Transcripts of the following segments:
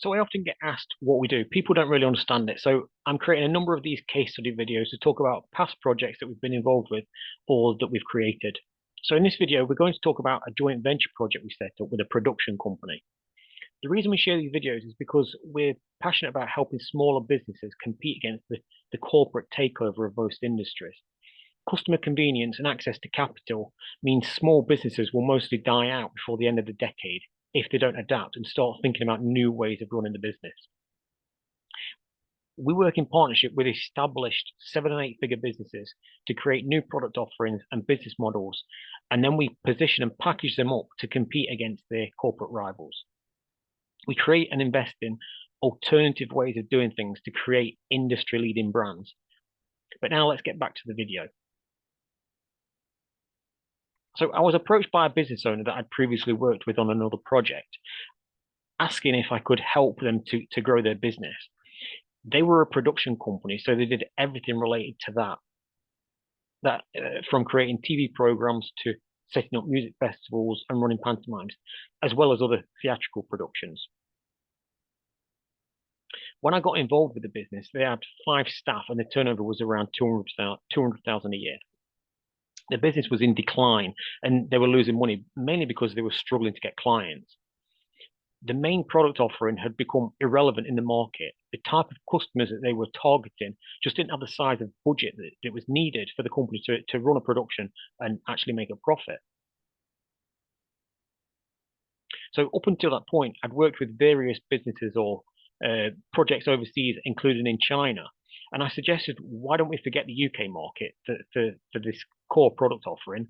So I often get asked what we do. People don't really understand it. So I'm creating a number of these case study videos to talk about past projects that we've been involved with or that we've created. So in this video, we're going to talk about a joint venture project we set up with a production company. The reason we share these videos is because we're passionate about helping smaller businesses compete against the corporate takeover of most industries. Customer convenience and access to capital means small businesses will mostly die out before the end of the decade if they don't adapt and start thinking about new ways of running the business. We work in partnership with established 7 and 8 figure businesses to create new product offerings and business models, and then we position and package them up to compete against their corporate rivals. We create and invest in alternative ways of doing things to create industry-leading brands. But now let's get back to the video. So I was approached by a business owner that I'd previously worked with on another project, asking if I could help them to grow their business. They were a production company, so they did everything related to that from creating TV programs to setting up music festivals and running pantomimes, as well as other theatrical productions. When I got involved with the business, they had 5 staff and the turnover was around 200,000 a year. The business was in decline and they were losing money, mainly because they were struggling to get clients. The main product offering had become irrelevant in the market. The type of customers that they were targeting just didn't have the size of budget that was needed for the company to run a production and actually make a profit. So up until that point, I'd worked with various businesses or projects overseas, including in China. And I suggested, why don't we forget the UK market for this core product offering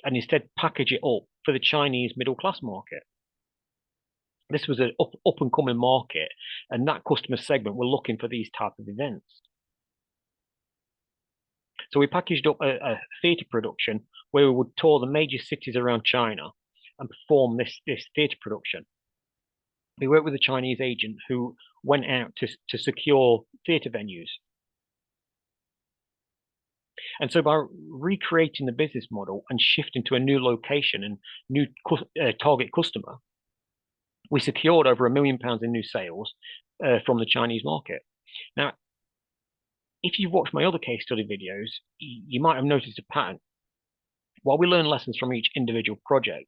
and instead package it up for the Chinese middle class market? This was an up and coming market, and that customer segment were looking for these type of events. So we packaged up a theatre production where we would tour the major cities around China and perform this theatre production. We worked with a Chinese agent who went out to secure theatre venues. And so by recreating the business model and shifting to a new location and new target customer, we secured over £1 million in new sales from the Chinese market. Now, if you've watched my other case study videos, you might have noticed a pattern. While we learn lessons from each individual project,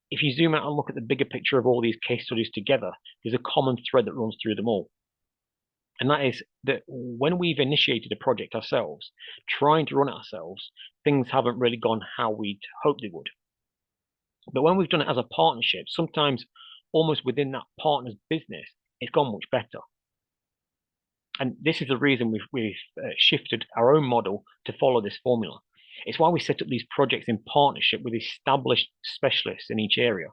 if you zoom out and look at the bigger picture of all these case studies together, there's a common thread that runs through them all. And that is that when we've initiated a project ourselves, trying to run it ourselves, things haven't really gone how we'd hoped they would. But when we've done it as a partnership, sometimes almost within that partner's business, it's gone much better. And this is the reason we've shifted our own model to follow this formula. It's why we set up these projects in partnership with established specialists in each area.